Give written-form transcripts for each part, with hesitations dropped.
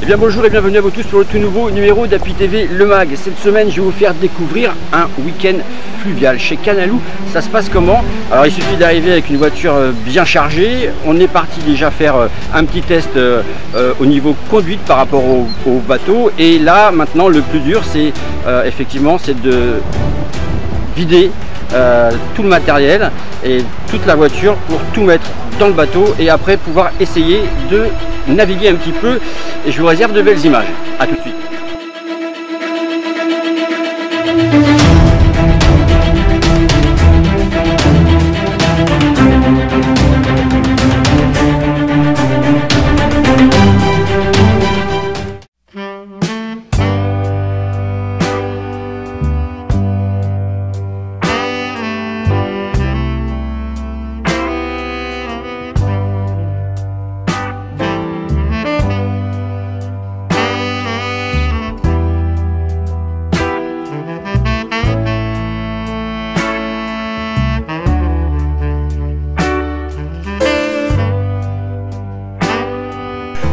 Eh bien bonjour et bienvenue à vous tous pour le tout nouveau numéro d'Happy TV Le Mag. Cette semaine je vais vous faire découvrir un week-end fluvial chez Canalou. Ça se passe comment? Alors il suffit d'arriver avec une voiture bien chargée. On est parti déjà faire un petit test au niveau conduite par rapport au bateau. Et là maintenant le plus dur c'est effectivement c'est de vider tout le matériel et toute la voiture pour tout mettre dans le bateau et après pouvoir essayer de naviguer un petit peu, et je vous réserve de belles images. A tout de suite.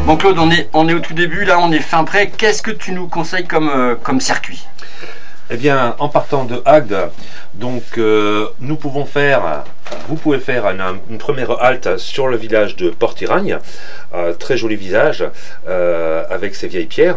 Bon Claude, on est au tout début, là on est fin prêt. Qu'est-ce que tu nous conseilles comme circuit? Eh bien, en partant de Agde, donc vous pouvez faire une première halte sur le village de Port-Iragne, très joli visage avec ses vieilles pierres.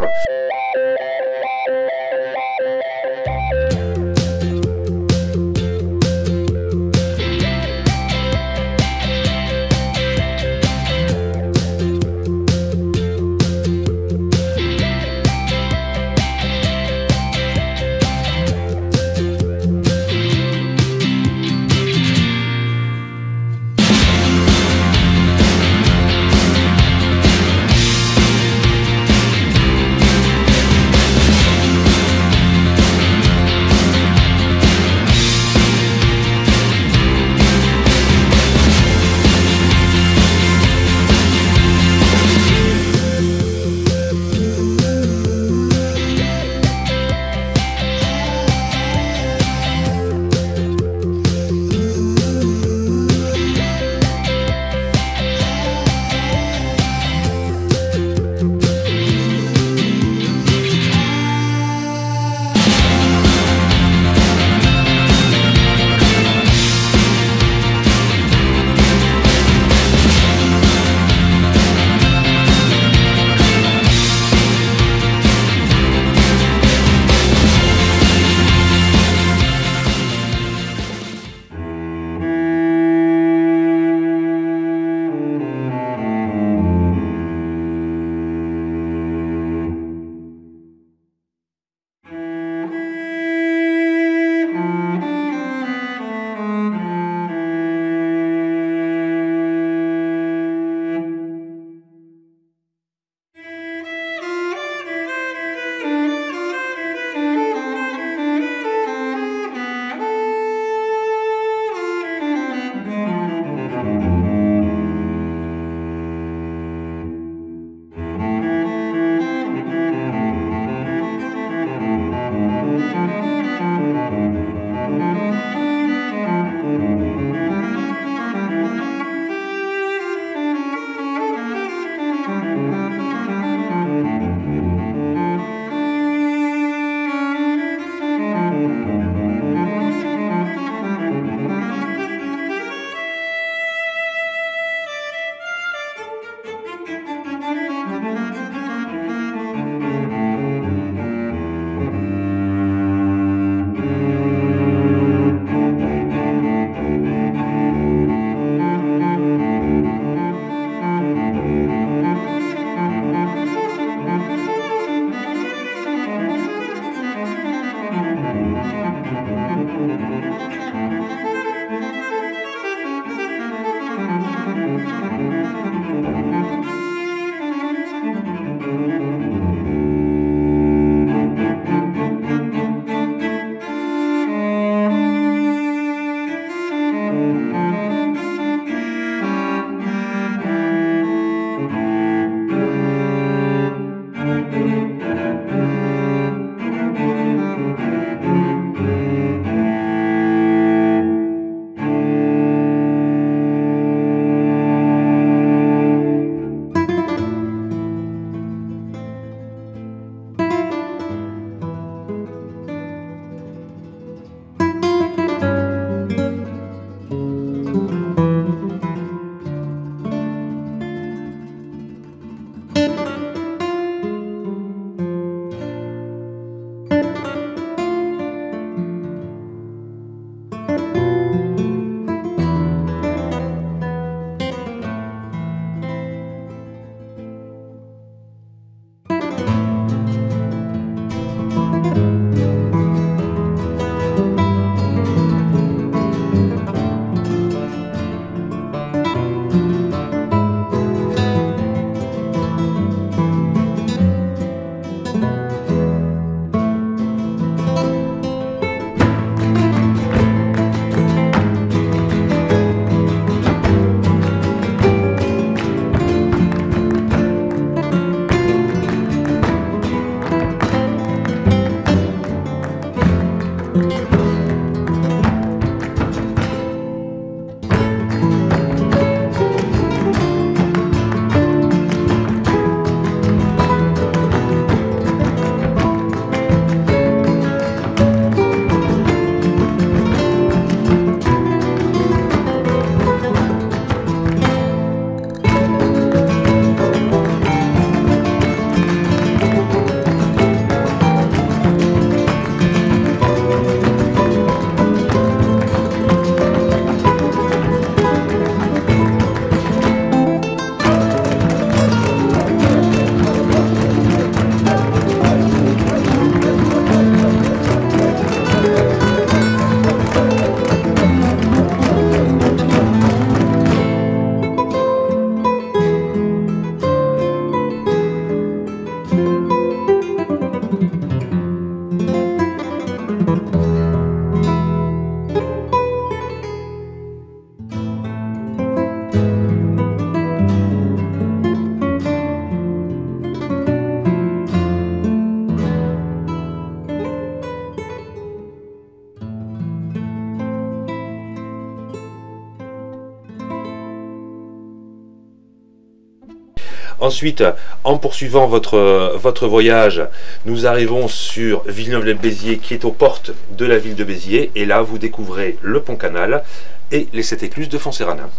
Ensuite, en poursuivant votre voyage, nous arrivons sur Villeneuve-lès-Béziers, qui est aux portes de la ville de Béziers. Et là, vous découvrez le pont Canal et les 7 écluses de Fontserranin.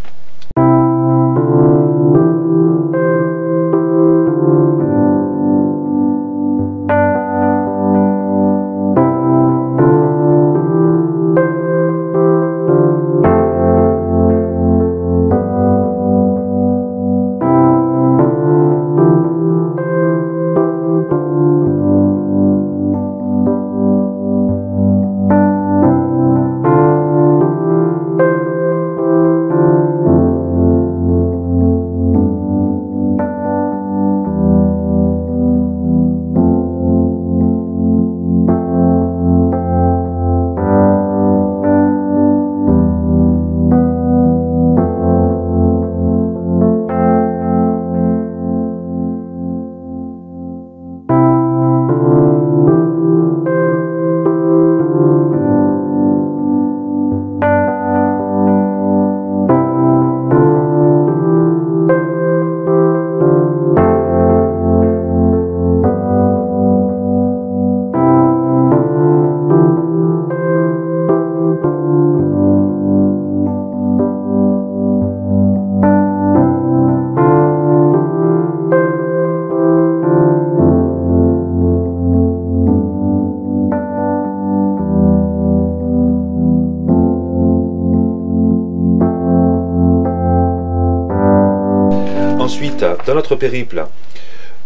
Ensuite, dans notre périple,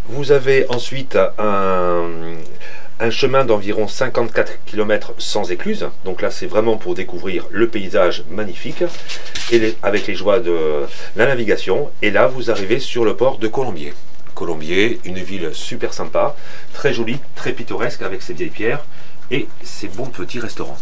vous avez ensuite un chemin d'environ 54 km sans écluse. Donc là, c'est vraiment pour découvrir le paysage magnifique et avec les joies de la navigation. Et là, vous arrivez sur le port de Colombier. Colombier, une ville super sympa, très jolie, très pittoresque avec ses vieilles pierres et ses bons petits restaurants.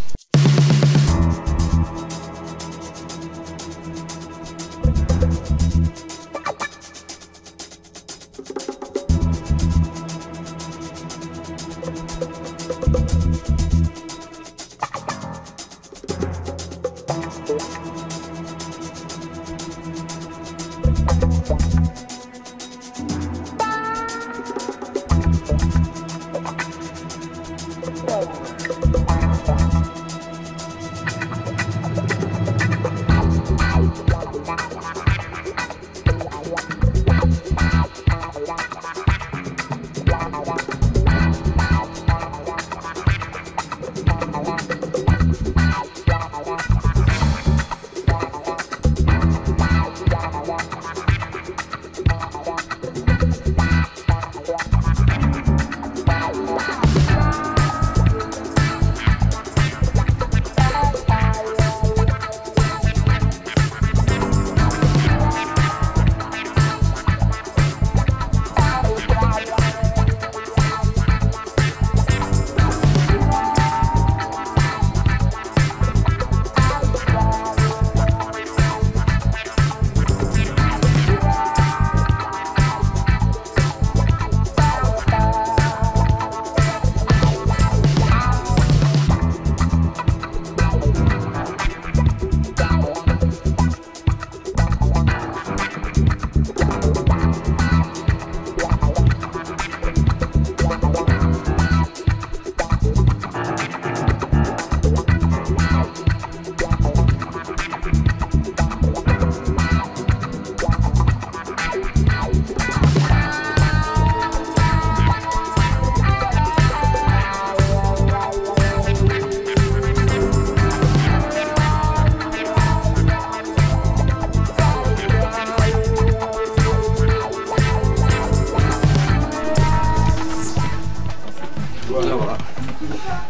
Voilà.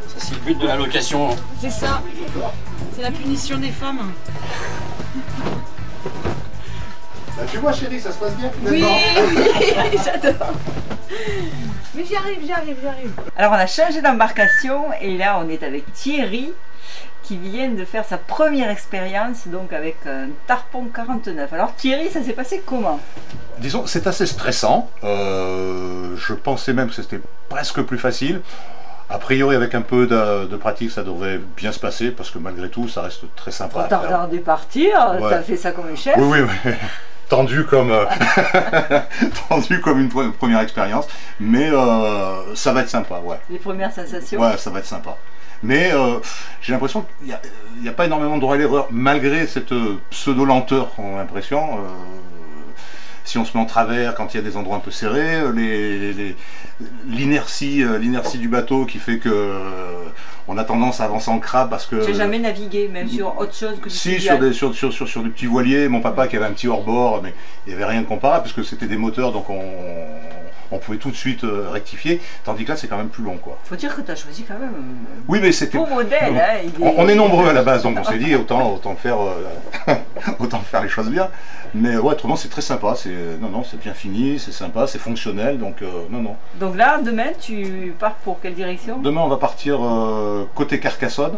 Ça, c'est le but de la location. C'est ça. C'est la punition des femmes. Bah, tu vois chérie, ça se passe bien finalement. Oui, j'adore. Mais j'y arrive. Alors on a changé d'embarcation et là on est avec Thierry qui vient de faire sa première expérience donc avec un Tarpon 49. Alors Thierry, ça s'est passé comment? Disons, c'est assez stressant. Je pensais même que c'était presque plus facile. A priori, avec un peu de pratique, ça devrait bien se passer parce que malgré tout, ça reste très sympa. T'as regardé partir, ouais. T'as fait ça comme un chef. Oui. tendu comme, tendu comme une première expérience, mais ça va être sympa, ouais. Les premières sensations. Ouais, ça va être sympa. Mais j'ai l'impression qu'il n'y a pas énormément de droit à l'erreur, malgré cette pseudo-lenteur qu'on a l'impression. Si on se met en travers quand il y a des endroits un peu serrés, l'inertie du bateau qui fait que on a tendance à avancer en crabe parce que... J'ai jamais navigué, même sur autre chose que du Si, fluvial. sur des petits voiliers, mon papa qui avait un petit hors-bord, mais il n'y avait rien de comparable parce que c'était des moteurs, donc on pouvait tout de suite rectifier, tandis que là c'est quand même plus long, quoi. Faut dire que tu as choisi quand même Oui, mais c'était... beau modèle, hein, On est nombreux à la base, donc on s'est dit autant faire, autant faire les choses bien. Mais ouais, autrement c'est très sympa, non, c'est bien fini, c'est sympa, c'est fonctionnel, donc non. Donc là, demain, tu pars pour quelle direction? Demain on va partir côté Carcassonne,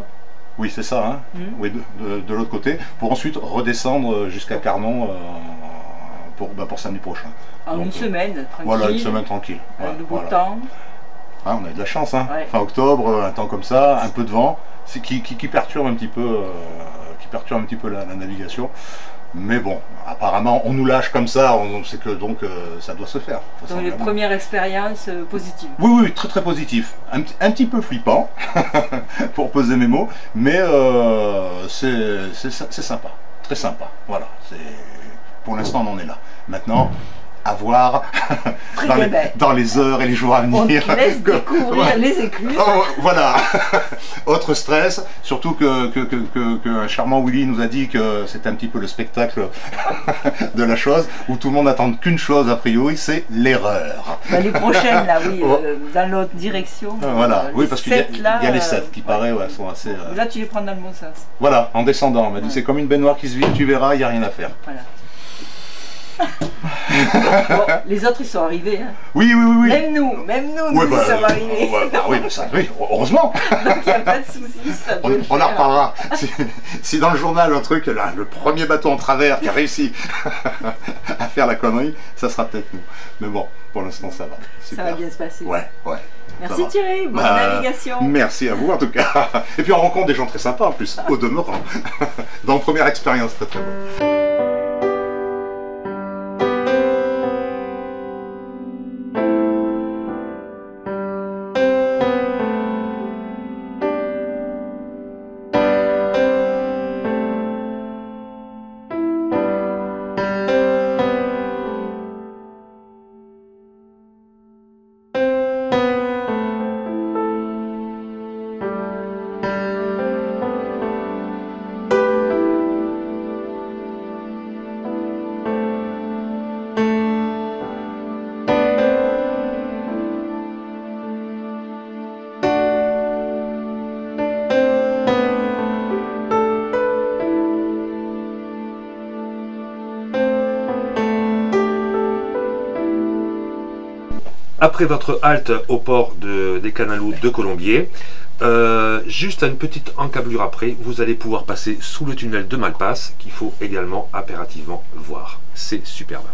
oui c'est ça, hein, oui, de l'autre côté, pour ensuite redescendre jusqu'à Carnon pour samedi prochain. En Donc, une semaine, tranquille. Voilà, une semaine tranquille. Le beau Voilà. temps. Hein, on a eu de la chance, hein. Ouais. Fin octobre, un temps comme ça, un peu de vent, qui perturbe un petit peu, la navigation. Mais bon, apparemment, on nous lâche comme ça, on sait que donc ça doit se faire. Donc les premières expériences positives. Oui, très très positif. Un petit peu flippant, pour peser mes mots, mais c'est sympa, très sympa. Voilà, pour l'instant on en est là. Maintenant, à voir dans les heures et les jours à venir. On te laisse découvrir les écluses. Oh, voilà, autre stress, surtout qu'un charmant Willy nous a dit que c'était un petit peu le spectacle de la chose, où tout le monde n'attend qu'une chose a priori, c'est l'erreur. Les prochaines là, oui, dans l'autre direction. Voilà, oui, parce qu'il y a les 7 qui paraît, ouais, sont assez... Là tu les prends dans le bon sens. Voilà, en descendant, on m'a dit c'est comme une baignoire qui se vide, tu verras, il n'y a rien à faire. Voilà. Bon, les autres ils sont arrivés. Hein. Oui. Même nous Ouais, nous sommes arrivés. Oui, heureusement. Donc il n'y a pas de souci, ça peut le On en faire. reparlera. Si dans le journal, un truc, là, le premier bateau en travers qui a réussi à faire la connerie, ça sera peut-être nous. Mais bon, pour l'instant, ça va. Super. Ça va bien se passer. Ouais. Merci Thierry, bonne navigation. Merci à vous en tout cas. Et puis on rencontre des gens très sympas en plus, au demeurant. Donc première expérience très bonne. Après votre halte au port des Canalous de Colombier, juste à une petite encablure après, vous allez pouvoir passer sous le tunnel de Malpasse, qu'il faut également impérativement voir. C'est superbe.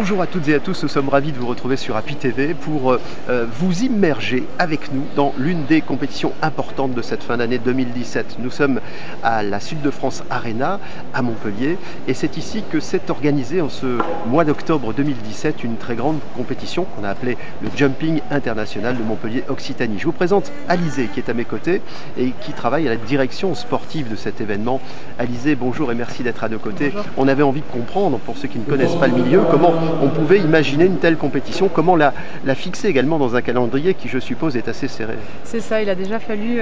Bonjour à toutes et à tous, nous sommes ravis de vous retrouver sur Happy TV pour vous immerger avec nous dans l'une des compétitions importantes de cette fin d'année 2017. Nous sommes à la Sud de France Arena à Montpellier et c'est ici que s'est organisée en ce mois d'octobre 2017 une très grande compétition qu'on a appelée le Jumping International de Montpellier Occitanie. Je vous présente Alizé qui est à mes côtés et qui travaille à la direction sportive de cet événement. Alizé, bonjour et merci d'être à nos côtés. Bonjour. On avait envie de comprendre, pour ceux qui ne connaissent pas le milieu, comment on pouvait imaginer une telle compétition, comment la fixer également dans un calendrier qui, je suppose, est assez serré. C'est ça, il a déjà fallu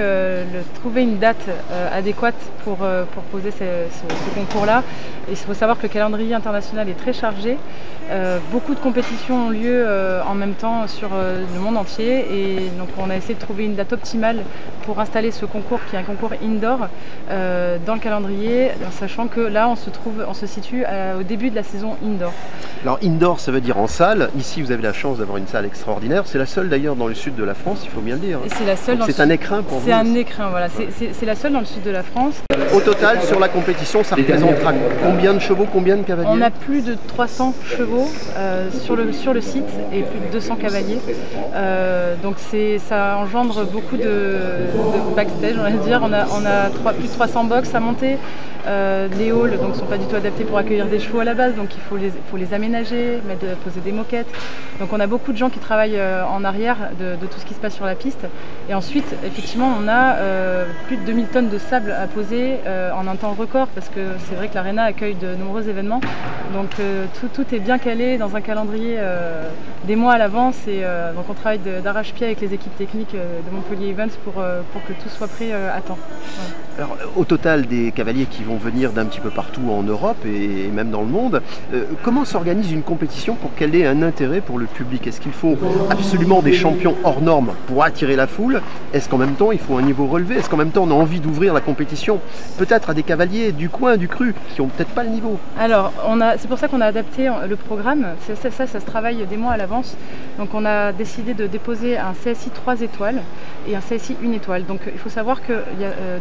trouver une date adéquate pour poser ce concours-là. Et il faut savoir que le calendrier international est très chargé. Beaucoup de compétitions ont lieu en même temps sur le monde entier. Et donc on a essayé de trouver une date optimale pour installer ce concours qui est un concours indoor dans le calendrier, en sachant que là on se situe au début de la saison indoor. Alors indoor, ça veut dire en salle. Ici, vous avez la chance d'avoir une salle extraordinaire. C'est la seule d'ailleurs dans le sud de la France, il faut bien le dire. Et c'est la seule. C'est un écrin pour vous. C'est un écrin, voilà. C'est la seule dans le sud de la France. Au total, sur la compétition, ça représentera combien de chevaux, combien de cavaliers? On a plus de 300 chevaux sur le site et plus de 200 cavaliers. Donc ça engendre beaucoup de backstage, on va dire. On a plus de 300 box à monter. Les halls ne sont pas du tout adaptés pour accueillir des chevaux à la base, donc il faut les aménager, poser des moquettes. Donc on a beaucoup de gens qui travaillent en arrière de tout ce qui se passe sur la piste. Et ensuite, effectivement, on a plus de 2000 tonnes de sable à poser en un temps record, parce que c'est vrai que l'Arena accueille de nombreux événements. Donc tout est bien calé dans un calendrier des mois à l'avance. Et donc on travaille d'arrache-pied avec les équipes techniques de Montpellier Events pour que tout soit prêt à temps. Ouais. Alors, au total, des cavaliers qui vont venir d'un petit peu partout en Europe et même dans le monde, comment s'organise une compétition pour qu'elle ait un intérêt pour le public? Est-ce qu'il faut absolument des champions hors normes pour attirer la foule? Est-ce qu'en même temps, il faut un niveau relevé? Est-ce qu'en même temps, on a envie d'ouvrir la compétition peut-être à des cavaliers du coin, du cru, qui n'ont peut-être pas le niveau? Alors, c'est pour ça qu'on a adapté le programme. Ça se travaille des mois à l'avance. Donc, on a décidé de déposer un CSI 3 étoiles et un CSI 1 étoile. Donc, il faut savoir que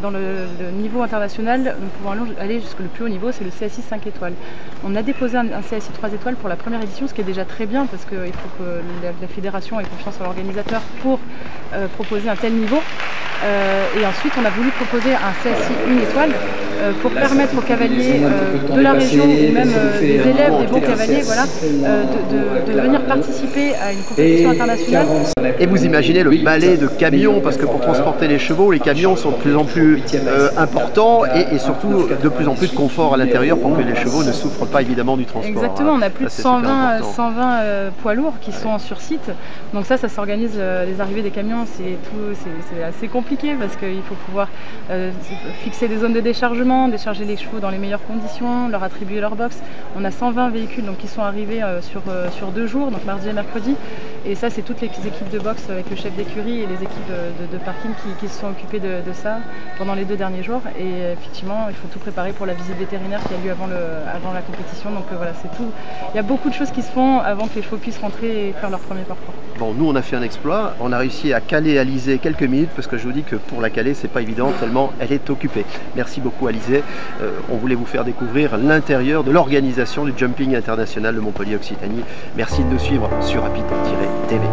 dans le niveau international, nous pouvons aller jusqu'au plus haut niveau, c'est le CSI 5 étoiles. On a déposé un CSI 3 étoiles pour la première édition, ce qui est déjà très bien parce qu'il faut que la fédération ait confiance en l'organisateur pour proposer un tel niveau. Et ensuite, on a voulu proposer un CSI 1 étoile pour permettre aux cavaliers de la région ou même des élèves, des bons cavaliers, voilà, de venir participer à une compétition internationale. Et vous imaginez le balai de camions, parce que pour transporter les chevaux, les camions sont de plus en plus importants et surtout de plus en plus de confort à l'intérieur pour que les chevaux ne souffrent pas évidemment du transport. Exactement, on a plus de Ça, 120 poids lourds qui sont sur site. Donc ça s'organise, les arrivées des camions, c'est assez compliqué parce qu'il faut pouvoir fixer des zones de déchargement, décharger les chevaux dans les meilleures conditions, leur attribuer leur box. On a 120 véhicules donc, qui sont arrivés sur 2 jours, donc mardi et mercredi. Et ça, c'est toutes les équipes de boxe avec le chef d'écurie et les équipes de parking qui se sont occupées de ça pendant les 2 derniers jours. Et effectivement, il faut tout préparer pour la visite vétérinaire qui a lieu avant la compétition. Donc voilà, c'est tout. Il y a beaucoup de choses qui se font avant que les chevaux puissent rentrer et faire leur premier parcours. Bon, nous on a fait un exploit, on a réussi à caler Alizé quelques minutes parce que je vous dis que pour la caler c'est pas évident tellement elle est occupée. Merci beaucoup Alizé, on voulait vous faire découvrir l'intérieur de l'organisation du Jumping International de Montpellier Occitanie. Merci de nous suivre sur Happy TV.